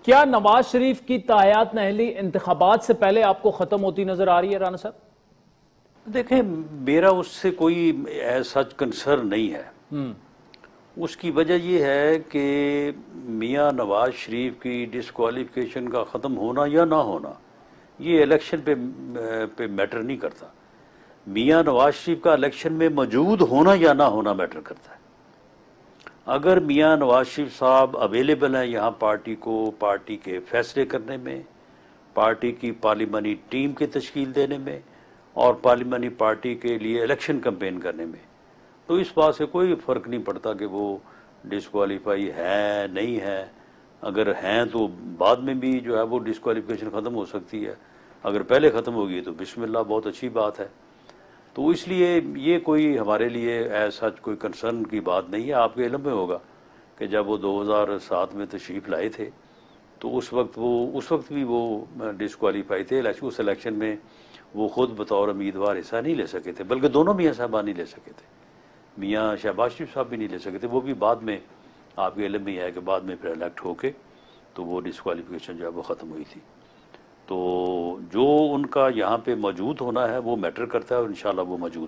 क्या नवाज शरीफ की तायात नहली इंतखाबात से पहले आपको खत्म होती नजर आ रही है राना साहब? देखें, मेरा उससे कोई ऐसा कंसर्न नहीं है। उसकी वजह यह है कि मियां नवाज शरीफ की डिस्क्वालिफिकेशन का ख़त्म होना या ना होना ये इलेक्शन पे मैटर नहीं करता। मियां नवाज शरीफ का इलेक्शन में मौजूद होना या ना होना मैटर करता है। अगर मियां नवाज शरीफ साहब अवेलेबल हैं यहाँ पार्टी के फैसले करने में, पार्टी की पार्लिमानी टीम की तश्कील देने में और पार्लिमानी पार्टी के लिए इलेक्शन कैंपेन करने में, तो इस बात से कोई फ़र्क नहीं पड़ता कि वो डिस्क्वालीफाई है नहीं है। अगर हैं तो बाद में भी जो है वो डिस्क्वालिफिकेशन ख़त्म हो सकती है। अगर पहले ख़त्म होगी तो बिस्मिल्लाह, बहुत अच्छी बात है। तो इसलिए ये कोई हमारे लिए ऐसा कोई कंसर्न की बात नहीं है। आपके इल्म में होगा कि जब वो 2007 में तशरीफ़ लाए थे तो उस वक्त भी वो डिस्क्वालीफाई थे। उस इलेक्शन में वो खुद बतौर उम्मीदवार हिस्सा नहीं ले सके थे, बल्कि दोनों मियाँ साहबा नहीं ले सके थे। मियाँ शहबाज शरीफ साहब भी नहीं ले सके थे। वो भी बाद में, आपके इल्म में है कि बाद में फिर इलेक्ट होके तो वो डिस्क्वालिफिकेशन जो है वो ख़त्म हुई थी। तो जो उनका यहाँ पे मौजूद होना है वो मैटर करता है और इंशाल्लाह वो मौजूद